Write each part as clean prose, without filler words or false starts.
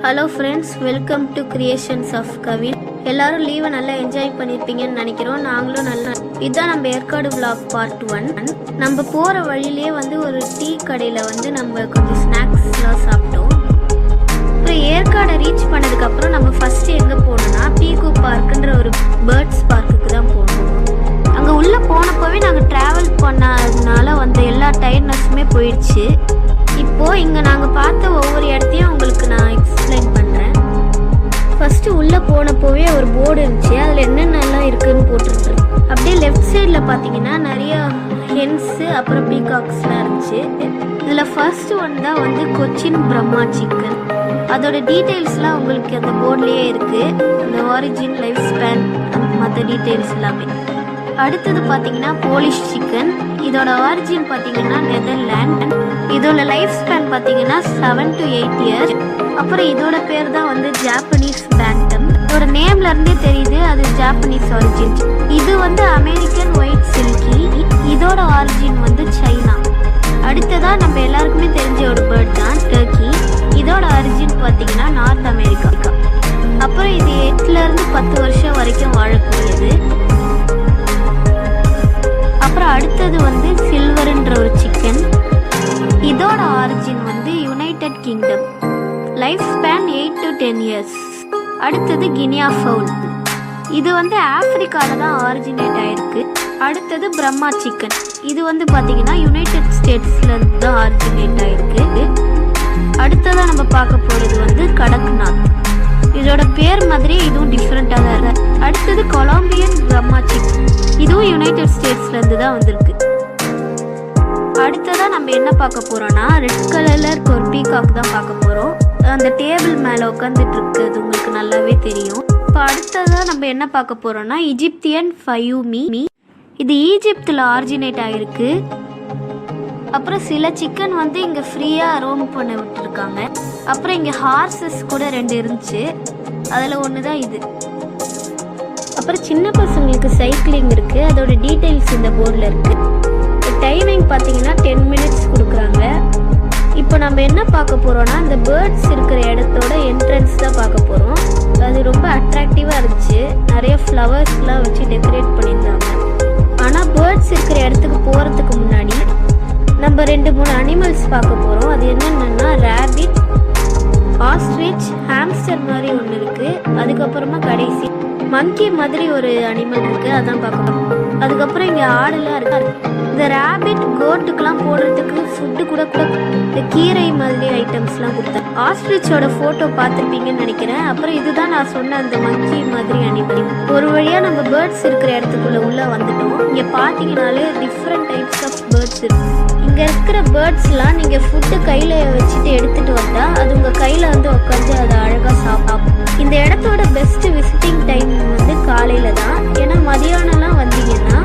Hello friends, welcome to creations of Kavin. எல்லாரும் லீவை நல்லா என்ஜாய் பண்ணியிருப்பீங்கன்னு நினைக்கிறோம். நாங்களும் நல்லா. இதுதான் நம்ம ஏற்காடு vlog பார்ட் 1. நம்ம போகிற வழியிலே ஒரு டீ கடையில் நம்ம கொஞ்சம் ஸ்நாக்ஸ்லாம் சாப்பிட்டோம். அப்புறம் ஏற்காடை ரீச் பண்ணதுக்கப்புறம் நம்ம ஃபஸ்ட்டு எங்கே போனோம்னா பீகு பார்க்குன்ற ஒரு பேர்ட்ஸ் பார்க்குக்கு தான் போனோம். அங்கே உள்ளே போனப்போவே நாங்கள் ட்ராவல் பண்ணதுனால எல்லா டயர்ட்னஸுமே போயிடுச்சு. இப்போது இங்கே நாங்கள் பார்த்த ஒவ்வொரு இடத்தையும் உங்களுக்கு நான் எக்ஸ்பிளைன் பண்ணுறேன். ஃபஸ்ட்டு உள்ளே போனப்போவே ஒரு போர்டு இருந்துச்சு, அதில் என்னென்னலாம் இருக்குதுன்னு போட்டிருக்கேன். அப்படியே லெஃப்ட் சைடில் பார்த்தீங்கன்னா நிறைய ஹென்ஸு அப்புறம் பீகாக்ஸ்லாம் இருந்துச்சு. இதில் ஃபர்ஸ்ட் ஒன் தான் கொச்சின் பிரம்மா சிக்கன். அதோட டீட்டெயில்ஸ்லாம் உங்களுக்கு அந்த போர்ட்லேயே இருக்குது, அந்த ஆரிஜின், லைஃப் ஸ்பேன், மற்ற டீட்டெயில்ஸ் எல்லாமே. அடுத்தது பார்த்தீங்கன்னா போலிஷ் சிக்கன். இதோட ஆரிஜின் பார்த்தீங்கன்னா நெதர்லாண்ட். இதோட லைஃப் ஸ்பேன் பார்த்தீங்கன்னா 7 to 8 years. அப்புறம் இதோட பேர் தான் ஜாப்பனீஸ் பேண்டம். இதோட நேம்ல இருந்தே தெரியுது அது ஜாப்பனீஸ் ஆரிஜின். இது அமெரிக்கன் ஒயிட் சில்கி. இதோட ஆரிஜின் சைனா. அடுத்ததா நம்ம எல்லாருக்குமே தெரிஞ்ச ஒரு பேர்ட் தான் டர்க்கி. இதோட ஆரிஜின் பார்த்தீங்கன்னா நார்த் அமெரிக்கா. அப்புறம் இது 8 to 10 வருஷம் வரைக்கும் வாழக்கூடியது. அப்புறம் அடுத்தது சில்வர்ன்ற ஒரு சிக்கன். இதோட origin United kingdom. Life span 8 to 10 years. அடுத்தது கினியா ஃபவுல். இது ஆப்பிரிக்கால தான் ஆரிஜினேட் ஆயிருக்கு. அடுத்தது பிரம்மா சிக்கன். இது பார்த்தீங்கன்னா யுனைடெட் ஸ்டேட்ஸ்ல தான் ஆரிஜினேட் ஆயிருக்கு. அடுத்ததான் நம்ம பார்க்க போறது கடக்நாத். இதோட பேர் மாதிரி இதுவும் டிஃப்ரெண்டா தான் இருக்கு. அடுத்தது கொலம்பியன் பிரம்மா சிக்கன். இதுவும் யுனைடெட் ஸ்டேட்ஸ்ல இருந்து தான் வந்திருக்கு. அடுத்ததான் நம்ம என்ன பார்க்க போறோம்னா ரெட் கலர்ல இருக்க ஒரு பீகாக் தான் பார்க்க போறோம். அந்த டேபிள் மேல உட்காந்துட்டு இருக்குது உங்களுக்கு நல்லாவே தெரியும். இப்போ அடுத்ததான் நம்ம என்ன பார்க்க போறோம்னா இஜிப்தியன் ஃபயூமி. இது ஈஜிப்தில் ஆரிஜினேட் ஆயிருக்கு. அப்புறம் சில சிக்கன் இங்க ஃப்ரீயா ரோம் பண்ண விட்டுருக்காங்க. அப்புறம் இங்க ஹார்சஸ் கூட 2 இருந்துச்சு, அதுல ஒண்ணுதான் இது. அப்புறம் சின்ன பசங்களுக்கு சைக்கிளிங் இருக்கு, அதோட டீடைல்ஸ் இந்த போர்டில் இருக்கு. டைமிங் பார்த்தீங்கன்னா 10 minutes கொடுக்குறாங்க. இப்போ நம்ம என்ன பார்க்க போறோம்னா இந்த பேர்ட்ஸ் இருக்கிற இடத்தோட என்ட்ரன்ஸ் தான் பார்க்க போறோம். அது ரொம்ப அட்ராக்டிவா இருந்துச்சு, நிறைய ஃப்ளவர்ஸ்லாம் வச்சு டெக்கரேட் பண்ணியிருந்தாங்க. ஆனால் பேர்ட்ஸ் இருக்கிற இடத்துக்கு போறதுக்கு முன்னாடி நம்ம 2-3 அனிமல்ஸ் பார்க்க போறோம். அது என்னென்னா ரேபிட், ஆஸ்ட்ரிச், ஹாம்ஸ்டர் மாதிரி ஒன்று இருக்கு. அதுக்கப்புறமா கடைசி மங்கி மாதிரி ஒரு அனிமல் இருக்கு, அதான் பார்க்கணும். அதுக்கப்புறம் இங்க ஆடுலாம் இருக்கு. இந்த ரேபிட் கோட்டுக்கெல்லாம் போடுறதுக்கு ஃபுட்டு கூட இந்த கீரை மாதிரி ஐட்டம்ஸ்லாம் கொடுத்தேன். ஆஸ்ட்ரிச்சோட ஃபோட்டோ பார்த்துருப்பீங்கன்னு நினைக்கிறேன். அப்புறம் இதுதான் நான் சொன்ன அந்த மங்கி மாதிரி அனிமல். ஒரு வழியா நம்ம பேர்ட்ஸ் இருக்கிற இடத்துக்குள்ள உள்ள வந்துட்டோம். இங்க பார்த்தீங்கன்னாலே டிஃப்ரெண்ட் டைப்ஸ் ஆஃப் பேர்ட்ஸ் இருக்கு. இங்க இருக்கிற பேர்ட்ஸ்லாம் நீங்க ஃபுட்டு கையில வச்சுட்டு எடுத்துட்டு வந்தா அது உங்க கையில உட்காந்து அதை அழகா சாப்பிடும். இந்த இடத்தோட பெஸ்ட் விசிட்டிங் டைம் காலையில தான். ஏன்னா மதியானம்லாம் வந்தீங்கன்னா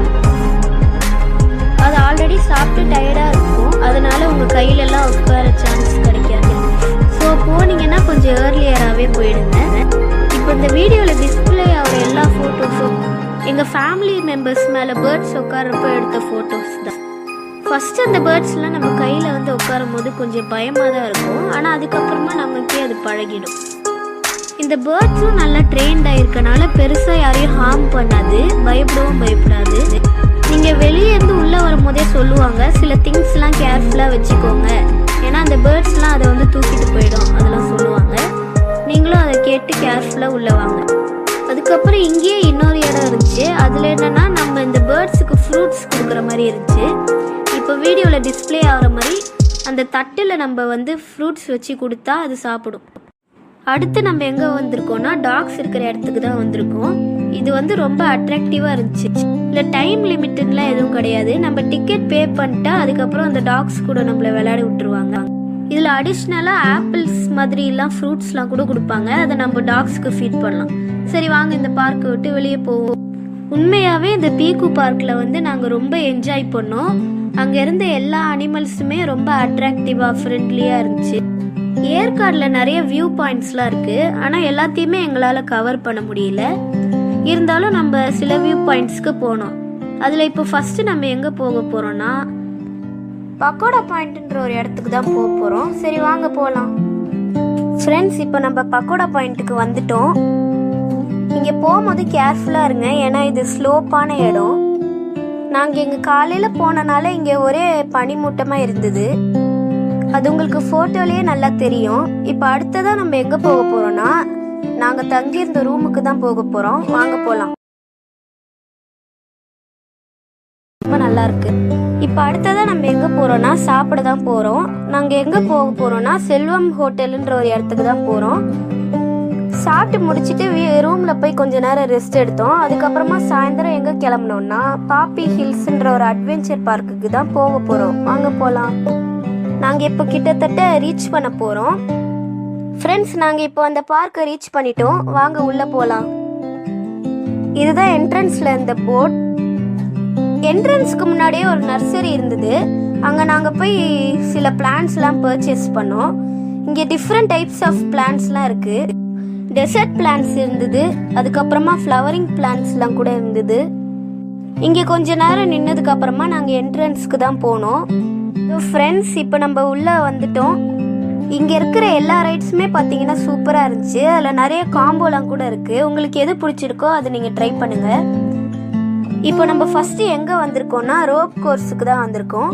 அது ஆல்ரெடி சாப்பிட்டு டயர்டா இருக்கும், அதனால உங்க கையிலலாம் உட்கார சான்ஸ் கிடைக்காது. ஸோ போனீங்கன்னா கொஞ்சம் ஏர்லியராகவே போயிடுங்க. இப்போ இந்த வீடியோவில் டிஸ்பிளே ஆகிற எல்லா ஃபோட்டோஸும் எங்கள் ஃபேமிலி மெம்பர்ஸ் மேலே பேர்ட்ஸ் உட்காரப்போ எடுத்த ஃபோட்டோஸ் தான். ஃபஸ்ட்டு அந்த பேர்ட்ஸ்லாம் நம்ம கையில் உட்காரும் போது கொஞ்சம் பயமாக தான் இருக்கும், ஆனால் அதுக்கப்புறமா நமக்கே அது பழகிடும். இந்த பேர்ட்ஸும் நல்லா ட்ரெயின்ட் ஆயிருக்கனால பெருசாக யாரையும் ஹார்ம் பண்ணாது, பயப்படாது. நீங்கள் வெளியே இருந்து உள்ளே வரும்போதே சொல்லுவாங்க சில திங்ஸ்லாம் கேர்ஃபுல்லாக வச்சுக்கோங்க, ஏன்னா அந்த பேர்ட்ஸ்லாம் அதை தூக்கிட்டு போயிடும், அதெல்லாம் சொல்லுவாங்க. நீங்களும் அதை கேட்டு கேர்ஃபுல்லாக உள்ளே வாங்க. அதுக்கப்புறம் இங்கேயே இன்னொரு இடம் இருந்துச்சு. அதில் என்னென்னா நம்ம இந்த பேர்ட்ஸுக்கு ஃப்ரூட்ஸ் கொடுக்குற மாதிரி இருந்துச்சு. இப்போ வீடியோவில் டிஸ்பிளே ஆகிற மாதிரி அந்த தட்டில் நம்ம ஃப்ரூட்ஸ் வச்சு கொடுத்தா அது சாப்பிடும். அடுத்து நம்ம எங்கே வந்திருக்கோம்னா டாக்ஸ் இருக்கிற இடத்துக்கு தான் வந்திருக்கோம். இது ரொம்ப அட்ராக்டிவாக இருந்துச்சு. இல்லை டைம் லிமிட்டுலாம் எதுவும் கிடையாது. நம்ம டிக்கெட் பே பண்ணிட்டா அதுக்கப்புறம் அந்த டாக்ஸ் கூட நம்மளை விளையாட விட்டுருவாங்க. இதில் அடிஷ்னலாக ஆப்பிள்ஸ் மாதிரிலாம் ஃப்ரூட்ஸ்லாம் கூட கொடுப்பாங்க, அதை நம்ம டாக்ஸ்க்கு ஃபீட் பண்ணலாம். சரி வாங்க இந்த பார்க்கை விட்டு வெளியே போவோம். உண்மையாகவே இந்த பீகு பார்க்கில் நாங்கள் ரொம்ப என்ஜாய் பண்ணோம். அங்கே இருந்த எல்லா அனிமல்ஸுமே ரொம்ப அட்ராக்டிவாக ஃப்ரெண்ட்லியாக இருந்துச்சு. ஏற்காடில் நிறைய வியூ பாயிண்ட்ஸ்லாம் இருக்குது, ஆனால் எல்லாத்தையுமே எங்களால் கவர் பண்ண முடியல. இருந்தாலும் நம்ம சில வியூ பாயிண்ட்ஸ்க்கு போனோம். அதில் இப்போ ஃபஸ்ட்டு நம்ம எங்கே போக போகிறோன்னா பக்கோடா பாயிண்ட்ன்ற ஒரு இடத்துக்கு தான் போக போகிறோம். சரி வாங்க போகலாம். ஃப்ரெண்ட்ஸ், இப்போ நம்ம பக்கோடா பாயிண்ட்டுக்கு வந்துட்டோம். இங்கே போகும்போது கேர்ஃபுல்லாக இருங்க, ஏன்னா இது ஸ்லோப்பான இடம். நாங்கள் இங்கே காலையில் போனனால இங்கே ஒரே பனிமூட்டமாக இருந்தது. அது உங்களுக்கு ஃபோட்டோலேயே நல்லா தெரியும். இப்போ அடுத்ததாக நம்ம எங்கே போக போகிறோன்னா, நாங்கள் தங்கியிருந்த ரூமுக்கு தான் போக போகிறோம். வாங்க போகலாம். ரொம்ப நல்லா இருக்கு. இப்போ அடுத்ததாக நம்ம எங்கே போகிறோன்னா சாப்பிட தான் போகிறோம். நாங்கள் எங்கே போக போகிறோன்னா செல்வம் ஹோட்டலுன்ற ஒரு இடத்துக்கு தான் போகிறோம். சாப்பிட்டு முடிச்சுட்டு ரூமில் போய் கொஞ்ச நேரம் ரெஸ்ட் எடுத்தோம். அதுக்கப்புறமா சாயந்தரம் எங்கே கிளம்பினோம்னா பாப்பி ஹில்ஸ்ன்ற ஒரு அட்வென்ச்சர் பார்க்குக்கு தான் போக போகிறோம். வாங்க போகலாம். நாங்கள் இப்போ கிட்டத்தட்ட ரீச் பண்ண போகிறோம். ஃப்ரெண்ட்ஸ், நாங்கள் இப்போ அந்த பார்க்கை ரீச் பண்ணிட்டோம். வாங்க உள்ளே போகலாம். இதுதான் என்ட்ரன்ஸில் இருந்த போர்ட். என்ட்ரன்ஸ்க்கு முன்னாடியே ஒரு நர்சரி இருந்தது. அங்கே நாங்கள் போய் சில பிளான்ட்ஸ்லாம் பர்ச்சேஸ் பண்ணோம். இங்கே டிஃப்ரெண்ட் டைப்ஸ் ஆஃப் பிளான்ட்ஸ்லாம் இருக்குது. டெசர்ட் பிளான்ட்ஸ் இருந்தது, அதுக்கப்புறமா ஃப்ளவரிங் பிளான்ட்ஸ்லாம் கூட இருந்தது. இங்கே கொஞ்ச நேரம் நின்னதுக்கு அப்புறமா நாங்கள் என்ட்ரன்ஸ்க்கு தான் போனோம். ஃப்ரெண்ட்ஸ், இப்போ நம்ம உள்ளே வந்துட்டோம். இங்கே இருக்கிற எல்லா ரைட்ஸுமே பார்த்தீங்கன்னா சூப்பராக இருந்துச்சு. அதில் நிறைய காம்போலாம் கூட இருக்குது. உங்களுக்கு எது பிடிச்சிருக்கோ அதை நீங்கள் ட்ரை பண்ணுங்கள். இப்போ நம்ம ஃபஸ்ட்டு எங்கே வந்திருக்கோம்னா ரோப் கோர்ஸுக்கு தான் வந்திருக்கோம்.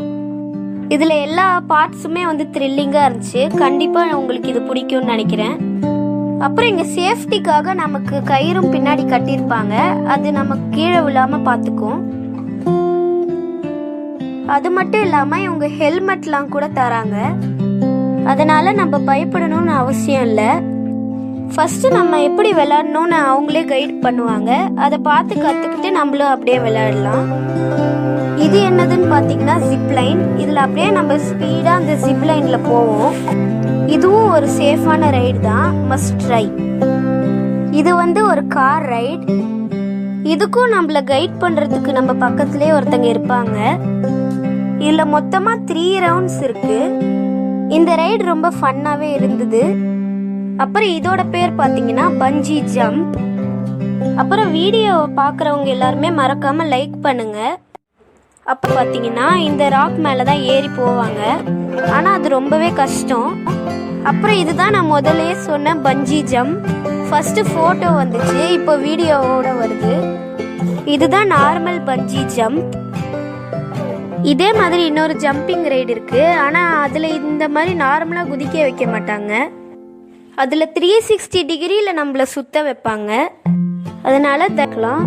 இதில் எல்லா பார்ட்ஸுமே த்ரில்லிங்காக இருந்துச்சு. கண்டிப்பாக உங்களுக்கு இது பிடிக்கும்னு நினைக்கிறேன். அப்புறம் இங்கே சேஃப்டிக்காக நமக்கு கயிறும் பின்னாடி கட்டியிருப்பாங்க. அது நமக்கு கீழே விழாமல் பார்த்துக்கும். அது மட்டும் இல்லாமல் இவங்க ஹெல்மெட்லாம் கூட தராங்க. அதனால நம்ம பயப்படணும்னு அவசியம் இல்லை. ஃபர்ஸ்ட் நம்ம எப்படி விளையாடணும்னு அவங்களே கைட் பண்ணுவாங்க. அதை பார்த்து கற்றுக்கிட்டு நம்மளும் அப்படியே விளையாடலாம். இது என்னதுன்னு பார்த்தீங்கன்னா ஜிப்லைன். இதில் அப்படியே நம்ம ஸ்பீடாக அந்த ஜிப்லைனில் போவோம். இதுவும் ஒரு சேஃபான ரைடு தான், மஸ்ட் ட்ரை. இது ஒரு கார் ரைட். இதுக்கும் நம்மள கைட் பண்ணுறதுக்கு நம்ம பக்கத்துலேயே ஒருத்தங்க இருப்பாங்க. இதில் மொத்தமாக 3 ரவுண்ட்ஸ் இருக்கு. இந்த ரைடு ரொம்ப ஃபன்னாகவே இருந்தது. அப்புறம் இதோட பேர் பார்த்தீங்கன்னா பஞ்சி ஜம்ப். அப்புறம் வீடியோவை பார்க்குறவங்க எல்லாருமே மறக்காமல் லைக் பண்ணுங்க. அப்போ பார்த்தீங்கன்னா இந்த ராக் மேலே தான் ஏறி போவாங்க. ஆனால் அது ரொம்பவே கஷ்டம். அப்புறம் இதுதான் நான் முதலே சொன்ன பஞ்சி ஜம்ப். ஃபஸ்ட்டு ஃபோட்டோ வந்துச்சு, இப்போ வீடியோவோட வருது. இதுதான் நார்மல் பஞ்சி ஜம்ப். இதே மாதிரி இன்னொரு ஜம்பிங் ரைடு இருக்குது. ஆனால் அதில் இந்த மாதிரி நார்மலாக குதிக்க வைக்க மாட்டாங்க. அதில் 360 டிகிரியில் நம்மளை சுத்த வைப்பாங்க. அதனால தக்கலாம்.